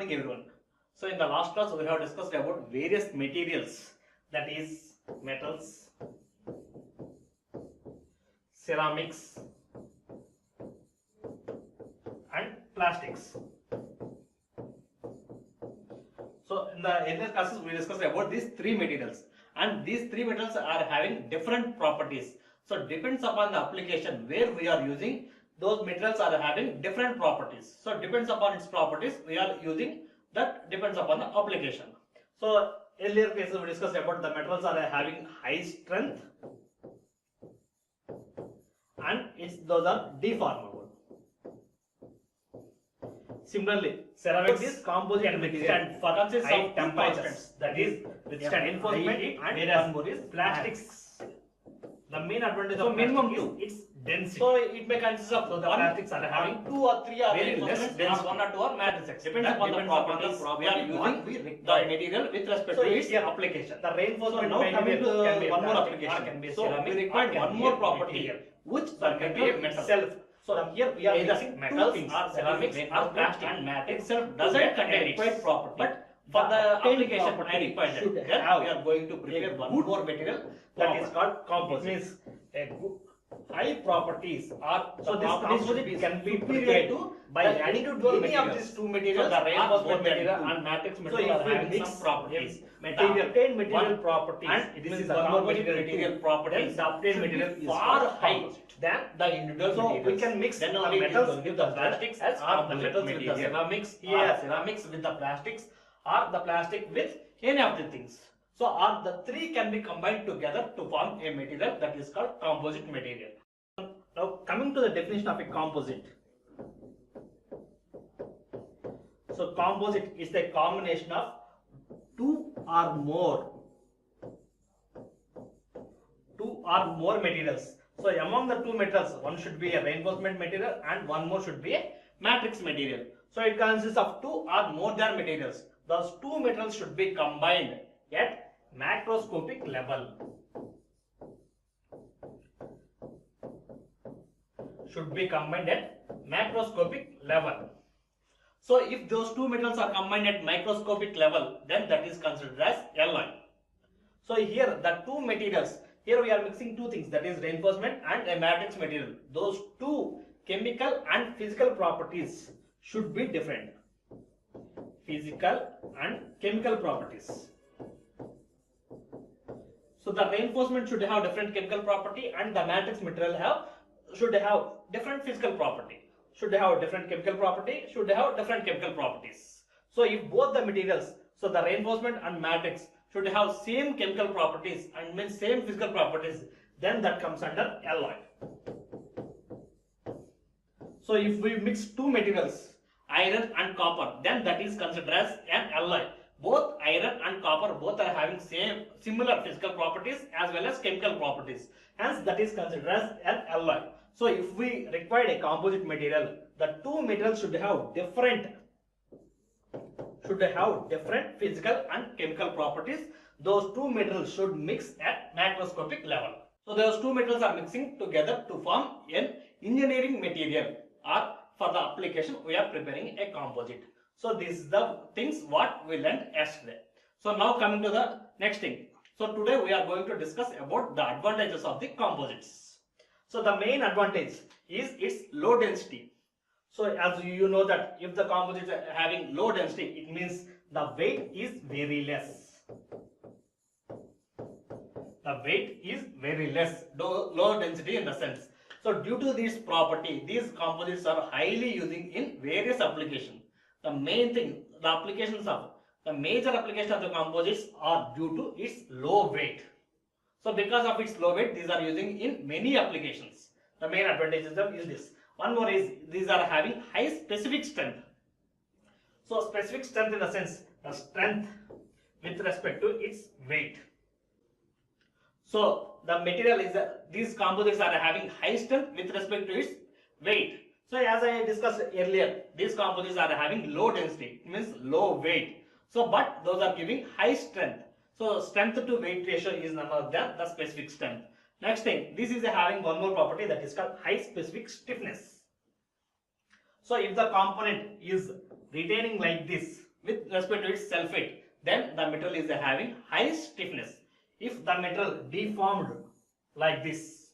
morning everyone. So in the last class we have discussed about various materials, that is metals, ceramics and plastics. So in the earlier classes we discussed about these three materials, and these three materials are having different properties. So depends upon the application where we are using, those materials are having different properties. So depends upon its properties we are using, that depends upon the application. So earlier cases we discussed about the metals are having high strength and those are deformable. Similarly, ceramics is composite material for high temperatures, that is withstand reinforcement, and whereas more is plastics. The main advantage of minimum is its density. So it may consist of, so the plastics are having 2 or 3 or very less dense, or 1 or 2 or matrices. Depends upon the properties we are using the material with respect to its application. The reinforcement material can be one more application. So we require one more property which the metal itself. So here we are using metals or ceramics or plastic, and matter itself doesn't contain required property. But for the application I require that. Then we are going to prepare one more material that is called composite. It means a good high properties are, so this composite can be prepared by adding to any of these two materials, the reinforcement material and matrix material are having some properties. Material obtained material properties, and this is the composite material properties. The obtained material is far high than the individual materials. So we can mix then only the metals with the plastics as the metals with the ceramics, or ceramics with the plastics, or the plastic with any of the things. So all the three can be combined together to form a material that is called composite material. Now coming to the definition of a composite. So composite is the combination of two or more materials. So among the two materials, one should be a reinforcement material and one more should be a matrix material. So it consists of two or more than materials. Those two materials should be combined at macroscopic level. Should be combined at macroscopic level. So if those two metals are combined at microscopic level, then that is considered as alloy. So here the two materials, here we are mixing two things, that is reinforcement and a matrix material. Those two chemical and physical properties should be different. Physical and chemical properties. So the reinforcement should have different chemical property and the matrix material should have different physical property. Should have different chemical property, should have different chemical properties. So if both the materials, so the reinforcement and matrix should have same chemical properties and means same physical properties, then that comes under alloy. So if we mix two materials, iron and copper, then that is considered as an alloy. Both iron and copper both are having similar physical properties as well as chemical properties. Hence that is considered as an alloy. So if we require a composite material, the two materials should have different physical and chemical properties. Those two materials should mix at macroscopic level. So those two materials are mixing together to form an engineering material, or for the application we are preparing a composite. So this is the things what we learned yesterday. So now coming to the next thing. So today we are going to discuss about the advantages of the composites. So the main advantage is its low density. So as you know that if the composite is having low density, it means the weight is very less. The weight is very less, low density in the sense. So due to this property, these composites are highly using in various applications. The main thing, the major application of the composites are due to its low weight. So because of its low weight, these are using in many applications. The main advantage is this. One more is these are having high specific strength. So specific strength in the sense, the strength with respect to its weight. So the material is these composites are having high strength with respect to its weight. So as I discussed earlier, these composites are having low density, it means low weight. So but those are giving high strength. So strength to weight ratio is none other than the specific strength. Next thing, this is having one more property that is called high specific stiffness. So if the component is retaining like this, with respect to its self-weight, then the metal is having high stiffness. If the metal deformed like this,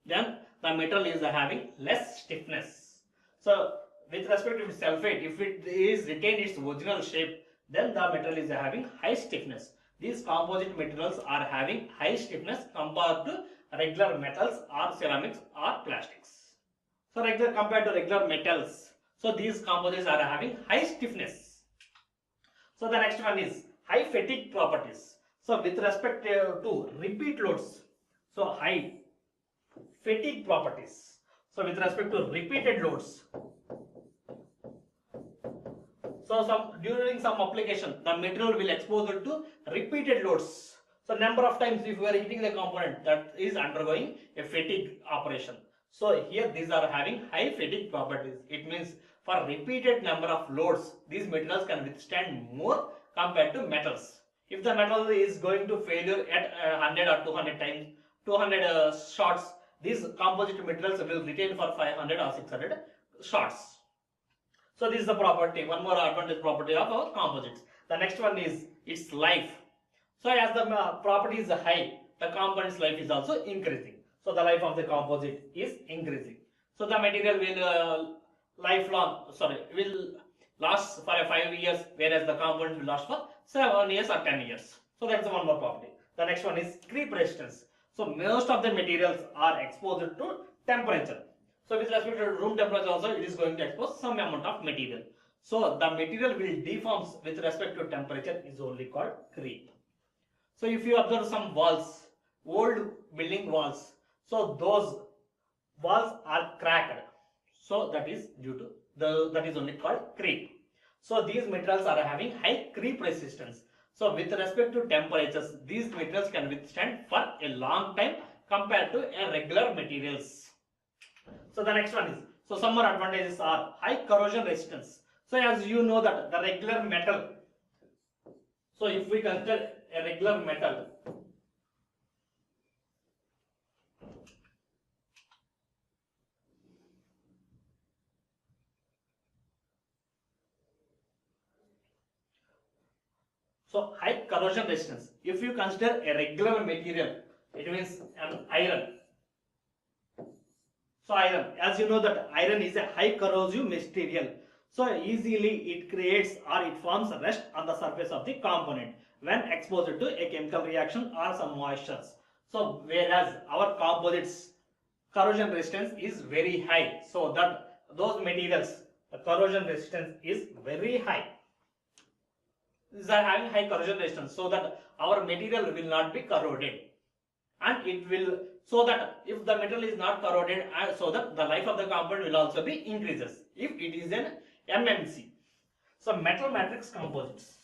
then the metal is having less stiffness. So with respect to its self-weight, if it is retained its original shape, then the metal is having high stiffness. These composite materials are having high stiffness compared to regular metals or ceramics or plastics. So compared to regular metals, so these composites are having high stiffness. So the next one is high fatigue properties. So with respect to repeat loads, so high fatigue properties. So with respect to repeated loads, so during some application, the material will expose it to repeated loads. So number of times if we are hitting the component, that is undergoing a fatigue operation. So here these are having high fatigue properties. It means for repeated number of loads, these materials can withstand more compared to metals. If the metal is going to failure at 100 or 200 times, 200 shots, these composite materials will retain for 500 or 600 shots. So this is the property, one more advantage property of our composites. The next one is its life. So as the property is high, the component's life is also increasing. So the life of the composite is increasing. So the material will will last for 5 years, whereas the component will last for 7 years or 10 years. So that's one more property. The next one is creep resistance. So most of the materials are exposed to temperature. So with respect to room temperature also, it is going to expose some amount of material. So the material will deform with respect to temperature is only called creep. So if you observe some walls, old building walls, so those walls are cracked. So that is due to that is only called creep. So these materials are having high creep resistance. So with respect to temperatures, these materials can withstand for a long time compared to a regular materials. So the next one is, so some more advantages are high corrosion resistance. So as you know that the regular metal, so if we consider a regular metal, so high corrosion resistance. If you consider a regular material, it means an iron. So iron, as you know that iron is a high corrosive material. So easily it creates or it forms rust on the surface of the component when exposed to a chemical reaction or some moistures. So whereas our composites corrosion resistance is very high. So that those materials, the corrosion resistance is very high. These are having high corrosion resistance, so that our material will not be corroded, and it will, so that if the metal is not corroded, so that the life of the component will also be increases if it is an MMC. So metal matrix composites,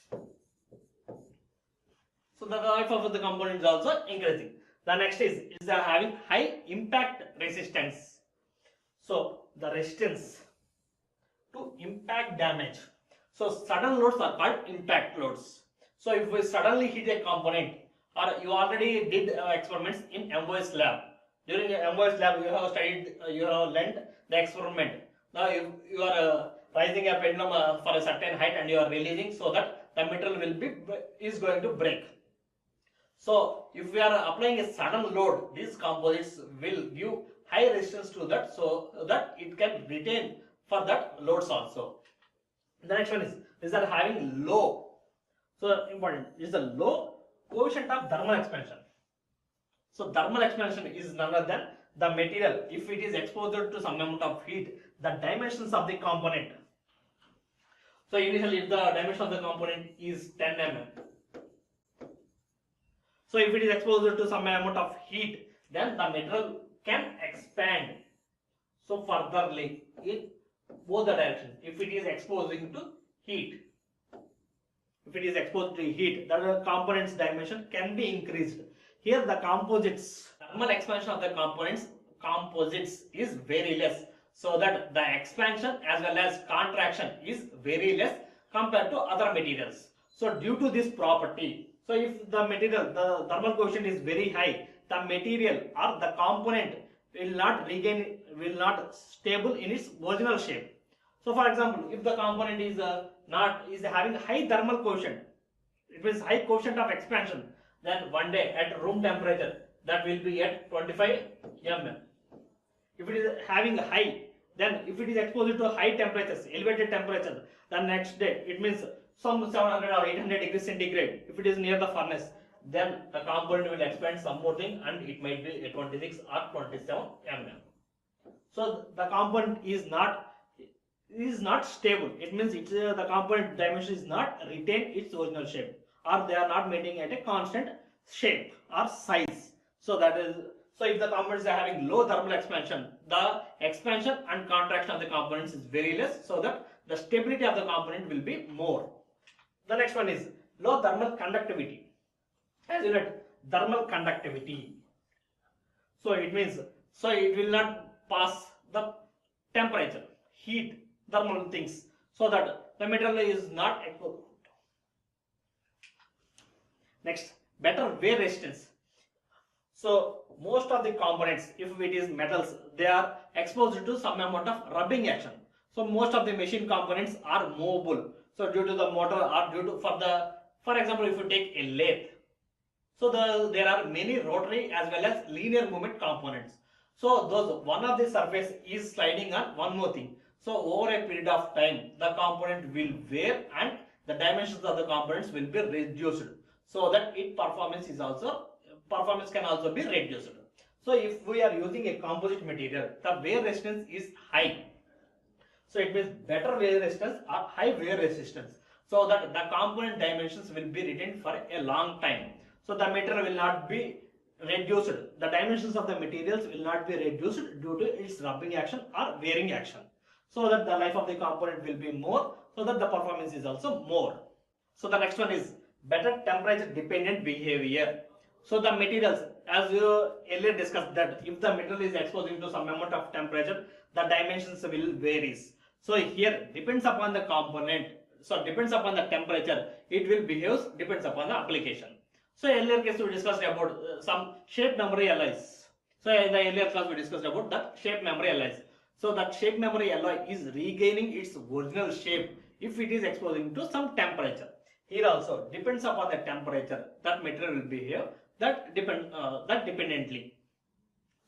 so the life of the component is also increasing. The next is having high impact resistance. So the resistance to impact damage. So sudden loads are called impact loads. So if we suddenly hit a component, or you already did experiments in MOS lab. During the MOS lab, you have studied, you have learned the experiment. Now you are rising a pendulum for a certain height and you are releasing, so that the metal is going to break. So if we are applying a sudden load, these composites will give high resistance to that, so that it can retain for that loads also. The next one is that having low, so important, is the low coefficient of thermal expansion. So thermal expansion is none other than the material, if it is exposed to some amount of heat, the dimensions of the component. So initially if the dimension of the component is 10 mm, so if it is exposed to some amount of heat, then the material can expand so furtherly in both the directions. If it is exposing to heat, if it is exposed to heat, the component's dimension can be increased. Here the composites, thermal expansion of the composites is very less, so that the expansion as well as contraction is very less compared to other materials. So due to this property, so if the material, the thermal coefficient is very high, the material or the component will not stable in its original shape. So for example, if the component is is having high thermal coefficient, it means high coefficient of expansion, then one day at room temperature that will be at 25 mm. If it is having high, then if it is exposed to high temperatures, elevated temperature, then next day it means some 700 or 800 degrees centigrade. If it is near the furnace, then the component will expand some more thing, and it might be 26 or 27 mm. So the component is not stable. It means the component dimension is not retain its original shape, or they are not maintaining at a constant shape or size. So if the components are having low thermal expansion, the expansion and contraction of the components is very less, so that the stability of the component will be more. The next one is low thermal conductivity. As you know, thermal conductivity. So it means, it will not pass the temperature, heat, thermal things, so that the material is not exposed. Next, better wear resistance. So most of the components, if it is metals, they are exposed to some amount of rubbing action. So most of the machine components are movable. So due to the motor, or due to for example, if you take a lathe, so there are many rotary as well as linear movement components. So one of the surface is sliding on one more thing. So over a period of time, the component will wear and the dimensions of the components will be reduced, so that its performance can also be reduced. So if we are using a composite material, the wear resistance is high. So it means better wear resistance or high wear resistance, so that the component dimensions will be retained for a long time. So the material will not be reduced. The dimensions of the materials will not be reduced due to its rubbing action or wearing action, so that the life of the component will be more, so that the performance is also more. So the next one is better temperature dependent behavior. So the materials, as you earlier discussed, that if the material is exposing to some amount of temperature, the dimensions will varies. So here depends upon the component, so depends upon the temperature, it will behave, depends upon the application. So earlier case we discussed about some shape memory alloys. So in the earlier class we discussed about the shape memory alloys. So that shape memory alloy is regaining its original shape if it is exposing to some temperature. Here also depends upon the temperature, that material will behave dependently.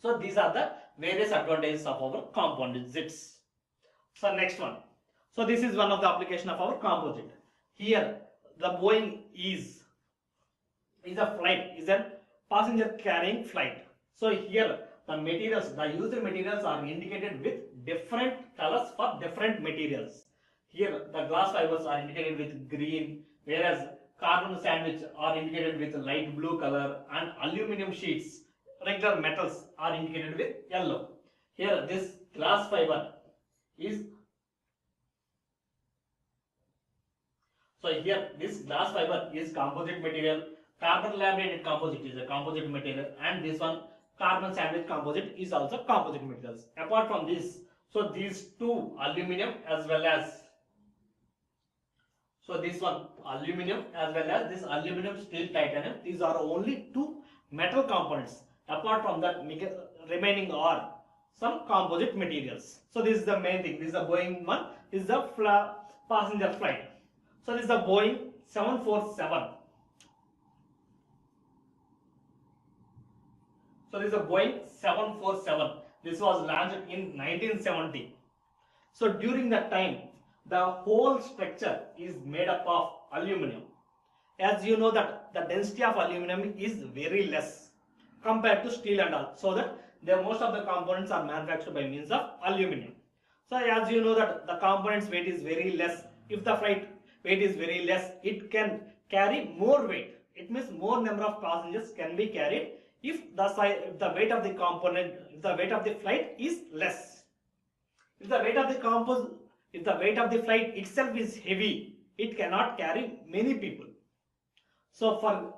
So these are the various advantages of our composites. So next one. So this is one of the application of our composite. Here the Boeing is a passenger carrying flight. So here the used materials are indicated with different colors for different materials. Here the glass fibers are indicated with green, whereas carbon sandwich are indicated with light blue color, and aluminum sheets, regular metals, are indicated with yellow. Here this glass fiber is composite material. Carbon laminated composite is a composite material, and this one carbon sandwich composite is also composite materials. Apart from this, so these two aluminum as well as this aluminum steel titanium, these are only two metal components. Apart from that, remaining are some composite materials. So this is the main thing. This is the Boeing one. This is the passenger flight. So this is the Boeing 747. So this is a Boeing 747. This was launched in 1970. So during that time, the whole structure is made up of aluminum. As you know that the density of aluminum is very less compared to steel and all. So that most of the components are manufactured by means of aluminum. So as you know that the components weight is very less. If the flight weight is very less, it can carry more weight. It means more number of passengers can be carried if the weight of the component, if the weight of the flight is less. If the weight of the flight itself is heavy, it cannot carry many people. So for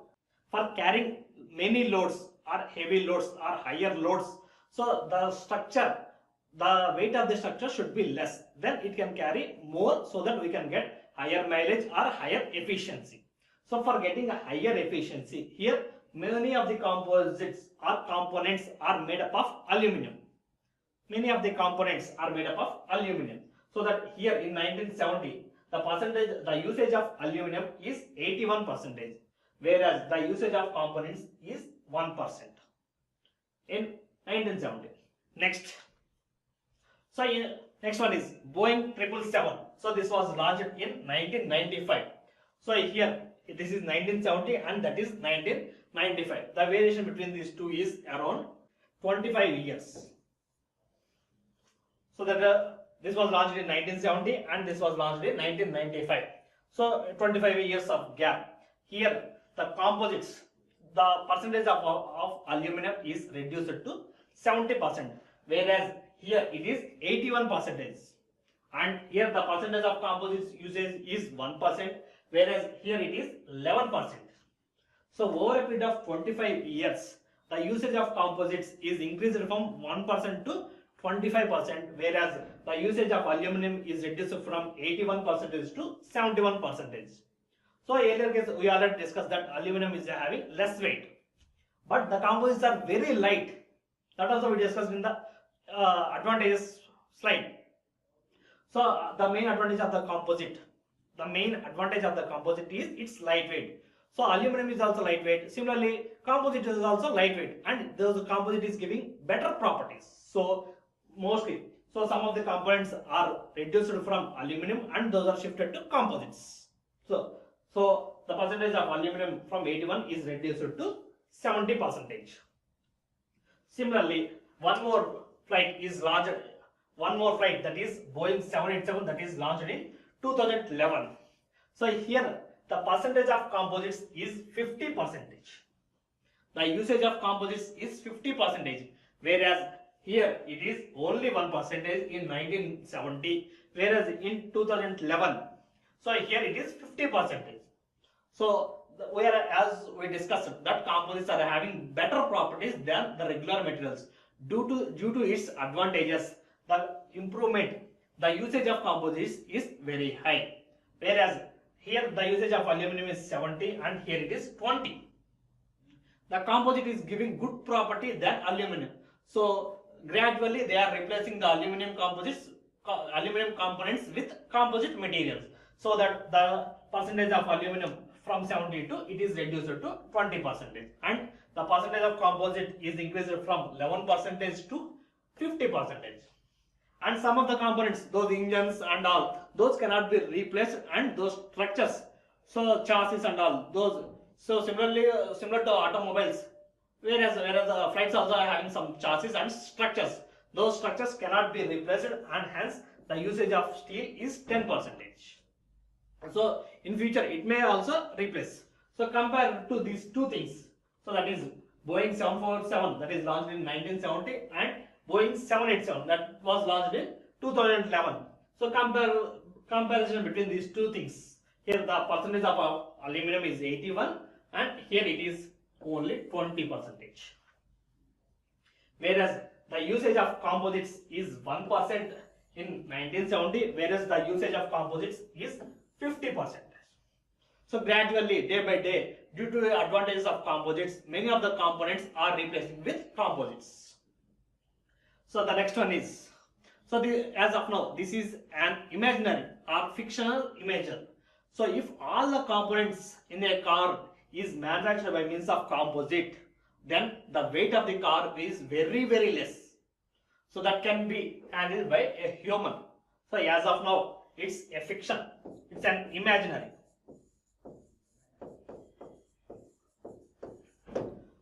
carrying many loads or heavy loads or higher loads, so the weight of the structure should be less. Then it can carry more, so that we can get higher mileage or higher efficiency. So for getting a higher efficiency, here many of the composites or components are made up of aluminum. So that here in 1970, the usage of aluminum is 81%, whereas the usage of components is 1% in 1970. Next. So next one is Boeing 777. So this was launched in 1995. So here this is 1970 and that is 1995. The variation between these two is around 25 years. So that this was launched in 1970 and this was launched in 1995. So 25 years of gap. Here the composites, the percentage of aluminum is reduced to 70%, whereas here it is 81%, and here the percentage of composites usage is 1%, whereas here it is 11%. So over a period of 25 years, the usage of composites is increased from 1% to 25%, whereas the usage of aluminum is reduced from 81% to 71%. So earlier case we already discussed that aluminum is having less weight, but the composites are very light. That also we discussed in the advantages slide. So the main advantage of the composite, is its lightweight. So aluminum is also lightweight. Similarly, composite is also lightweight, and those composite is giving better properties. So mostly, so some of the components are reduced from aluminum and those are shifted to composites. So the percentage of aluminum from 81 is reduced to 70%. Similarly, one more flight that is Boeing 787, that is launched in 2011. So here the percentage of composites is 50%. The usage of composites is 50%, whereas here it is only 1% in 1970, whereas in 2011, so here it is 50%. So as we discussed that composites are having better properties than the regular materials. Due to its advantages, the usage of composites is very high, whereas here the usage of aluminum is 70 and here it is 20. The composite is giving good property than aluminum. So gradually they are replacing the aluminum components with composite materials, so that the percentage of aluminum from 70 to it is reduced to 20%, and the percentage of composite is increased from 11% to 50%. And some of the components, those engines and all, those cannot be replaced, and those structures, so chassis and all those, so similar to automobiles, whereas the flights also are having some chassis and structures, those structures cannot be replaced, and hence the usage of steel is 10%. So in future it may also replace. So compared to these two things, so that is Boeing 747 that is launched in 1970 and Boeing 787 that was launched in 2011. So comparison between these two things, here the percentage of aluminum is 81 and here it is only 20%. Whereas the usage of composites is 1% in 1970, whereas the usage of composites is 50%. So gradually, day by day, due to the advantages of composites, many of the components are replacing with composites. So the next one is, so as of now, this is an imaginary or fictional imager. So if all the components in a car is manufactured by means of composite, then the weight of the car is very less. So that can be handled by a human. So as of now, it's a fiction, it's an imaginary.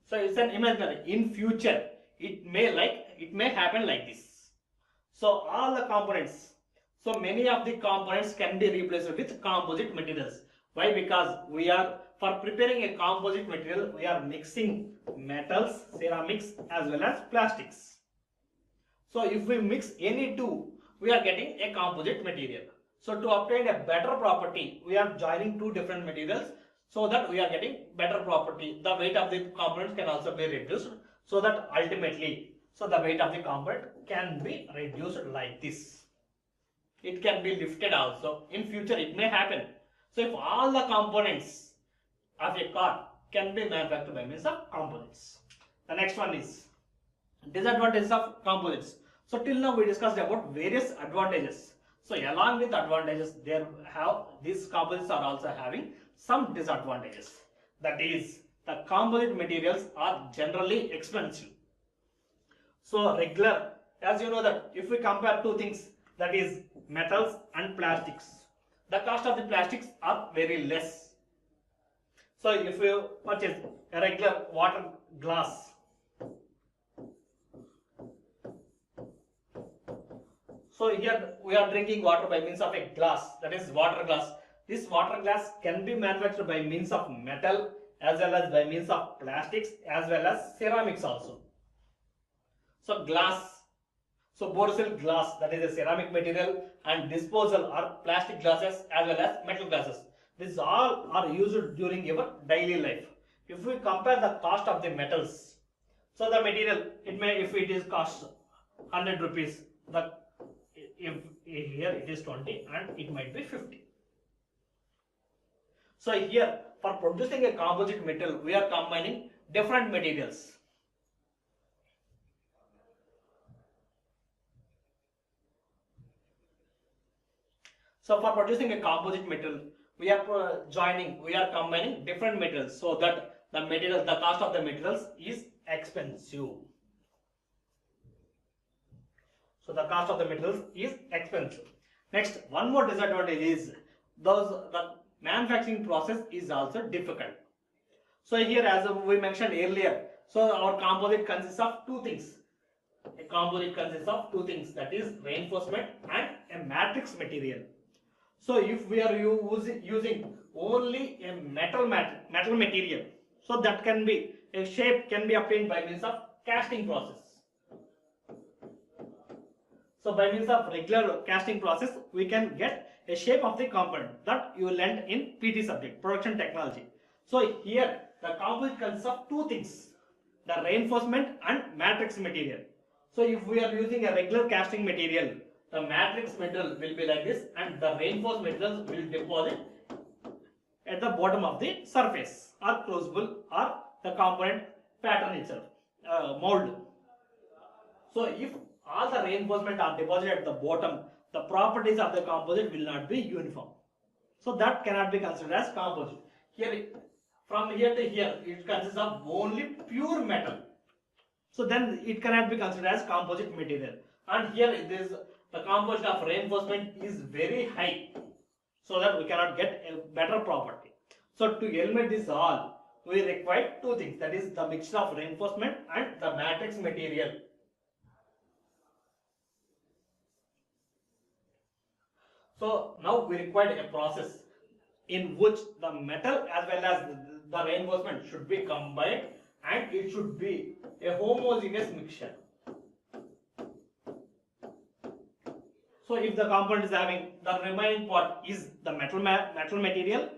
So it's an imaginary. In future, it may happen like this. So all the components, so many of the components can be replaced with composite materials. Why? Because for preparing a composite material, we are mixing metals, ceramics as well as plastics. So if we mix any two, we are getting a composite material. So to obtain a better property, we are joining two different materials, so that we are getting better property. The weight of the components can also be reduced, so that ultimately, so the weight of the component can be reduced like this. It can be lifted also. In future, it may happen. So if all the components of a car can be manufactured by means of composites. The next one is disadvantages of composites. So till now we discussed about various advantages. So along with advantages, these composites are also having some disadvantages. That is, the composite materials are generally expensive. So regular, as you know that if we compare two things, that is metals and plastics, the cost of the plastics are very less. So if you purchase a regular water glass, so here we are drinking water by means of a glass, that is water glass. This water glass can be manufactured by means of metal as well as by means of plastics as well as ceramics also. So glass, so Borosilicate glass, that is a ceramic material, and disposal are plastic glasses as well as metal glasses. These all are used during your daily life. If we compare the cost of the metals, so the material, if it is cost 100 rupees, if here it is 20 and it might be 50. So here for producing a composite metal, we are combining different materials. So for producing a composite metal, we are combining different materials, so that the cost of the materials is expensive. So the cost of the materials is expensive. Next, one more disadvantage is the manufacturing process is also difficult. So here, as we mentioned earlier, so our composite consists of two things. A composite consists of two things, that is reinforcement and a matrix material. So if we are using only a metal material, so that can be a shape can be obtained by means of casting process. So by means of regular casting process, we can get a shape of the component that you learned in PT subject, production technology. So here the composite consists of two things, the reinforcement and matrix material. So if we are using a regular casting material, the matrix material will be like this and the reinforced materials will deposit at the bottom of the surface or crucible or the component pattern itself, mold. So if all the reinforcement are deposited at the bottom, the properties of the composite will not be uniform. So that cannot be considered as composite. Here, from here to here, it consists of only pure metal. So then it cannot be considered as composite material. And here the composition of reinforcement is very high, so that we cannot get a better property. So to eliminate this all, we require two things, that is the mixture of reinforcement and the matrix material. So now we require a process in which the metal as well as the reinforcement should be combined and it should be a homogeneous mixture. So if the component is having the remaining part is the matrix material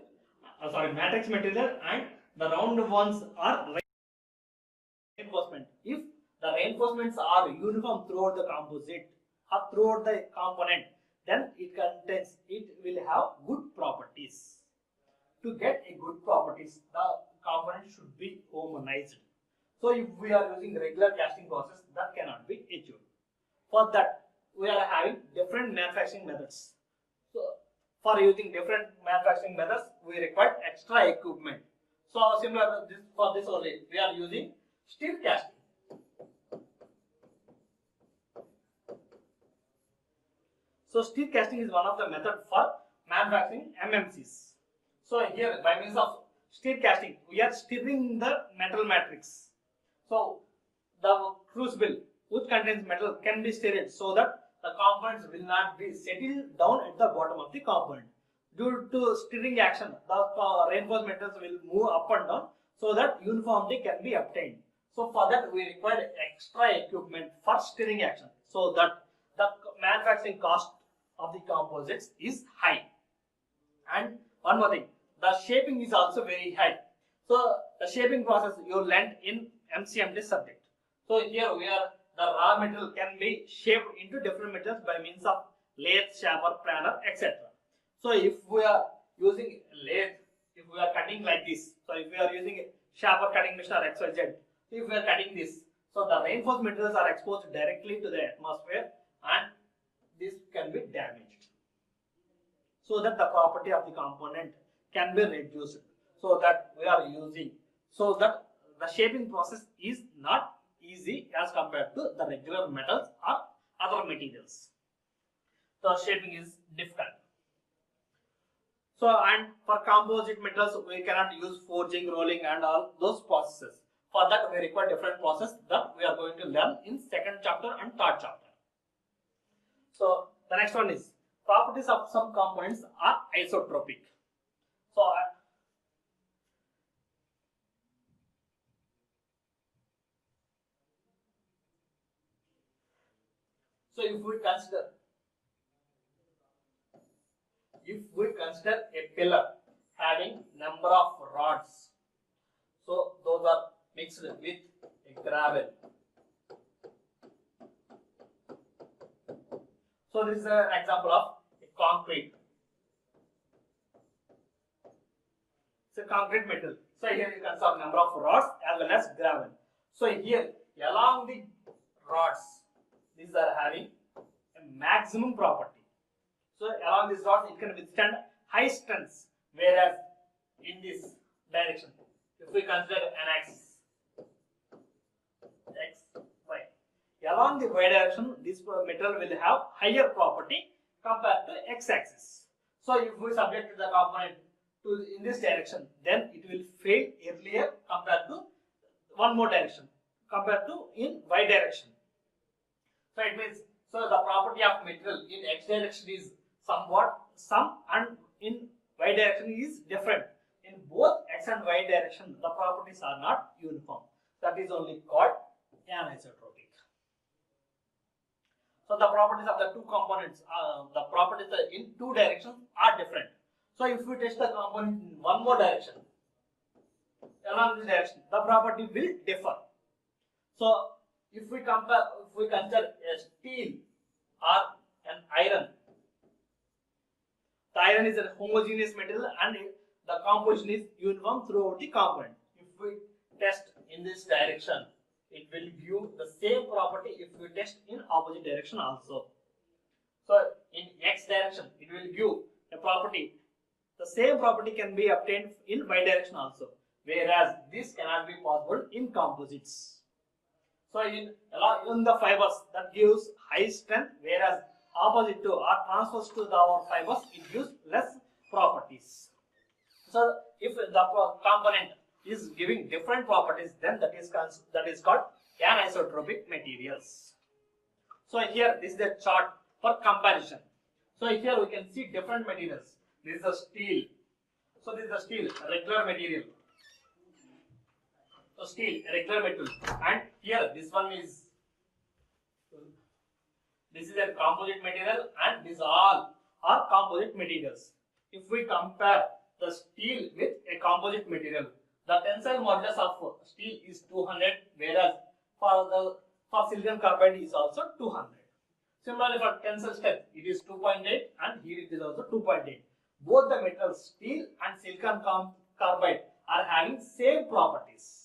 and the round ones are reinforcement. If the reinforcements are uniform throughout the composite or throughout the component, then it will have good properties. To get a good properties, the component should be homogenized. So if we are using regular casting process, that cannot be achieved. For that, we are having different manufacturing methods. So for using different manufacturing methods, we require extra equipment. So similar to this, for this only, we are using steel casting. So steel casting is one of the methods for manufacturing MMCs. So here by means of steel casting, we are stirring the metal matrix. So the crucible which contains metal can be stirred so that the components will not be settled down at the bottom of the component. Due to stirring action, the reinforced metals will move up and down so that uniformity can be obtained. So for that we require extra equipment for stirring action, so that the manufacturing cost of the composites is high. And one more thing, the shaping is also very high. So the shaping process you learned in MCMD subject. So here the raw material can be shaped into different materials by means of lathe, shaper, planer, etc. So if we are using lathe, if we are cutting like this, so if we are using a shaper cutting machine or XYZ, if we are cutting this, so the reinforced materials are exposed directly to the atmosphere and this can be damaged. so that the property of the component can be reduced, so that we are using, so that the shaping process is not easy as compared to the regular metals or other materials. The shaping is difficult. So, and for composite metals, we cannot use forging, rolling and all those processes. For that, we require different process that we are going to learn in second chapter and third chapter. So, the next one is properties of some components are isotropic. So if we consider a pillar having number of rods, so those are mixed with a gravel. So this is an example of a concrete. It's a concrete metal. So here you can see number of rods as well as gravel. So here along the rods, these are having a maximum property. So along these rods, it can withstand high strengths, whereas in this direction, if we consider an axis, x, y, along the y direction, this metal will have higher property compared to x-axis. So if we subject the component to in this direction, then it will fail earlier compared to one more direction, compared to in y direction. So it means, so the property of material in x direction is somewhat some, and in y direction is different. In both x and y direction, the properties are not uniform. That is only called anisotropic. So the properties of the two components, the properties in two directions are different. So if we test the component in one more direction, along this direction, the property will differ. So if we consider a steel or an iron, the iron is a homogeneous material and the composition is uniform throughout the component. If we test in this direction, it will give the same property if we test in opposite direction also. So in x direction, it will give a property. The same property can be obtained in y direction also, whereas this cannot be possible in composites. So in the fibers, that gives high strength, whereas opposite to or transfers to our fibers, it gives less properties. So if the component is giving different properties, then that is called anisotropic materials. So here this is the chart for comparison. So here we can see different materials. This is a steel. So this is a steel, regular material. So steel, regular metal, and here this one is, this is a composite material, and these all are composite materials. If we compare the steel with a composite material, the tensile modulus of steel is 200, whereas for silicon carbide is also 200. Similarly for tensile strength, it is 2.8, and here it is also 2.8. Both the metals steel and silicon carbide are having same properties.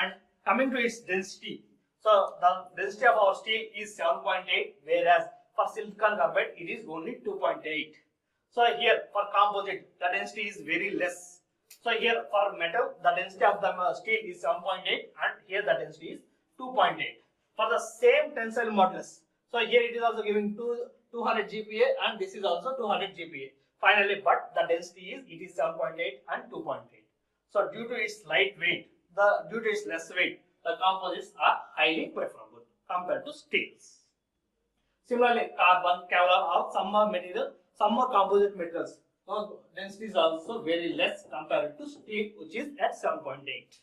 And coming to its density, so the density of our steel is 7.8, whereas for silicon carbide it is only 2.8. So here for composite, the density is very less. So here for metal, the density of the steel is 7.8, and here the density is 2.8. For the same tensile modulus, so here it is also giving 200 GPa, and this is also 200 GPa. Finally, but the density is 7.8 and 2.8. So due to its light weight, due to its less weight, the composites are highly preferable compared to steels. Similarly, carbon, Kevlar or some more composite materials, so density is also very less compared to steel, which is at 7.8.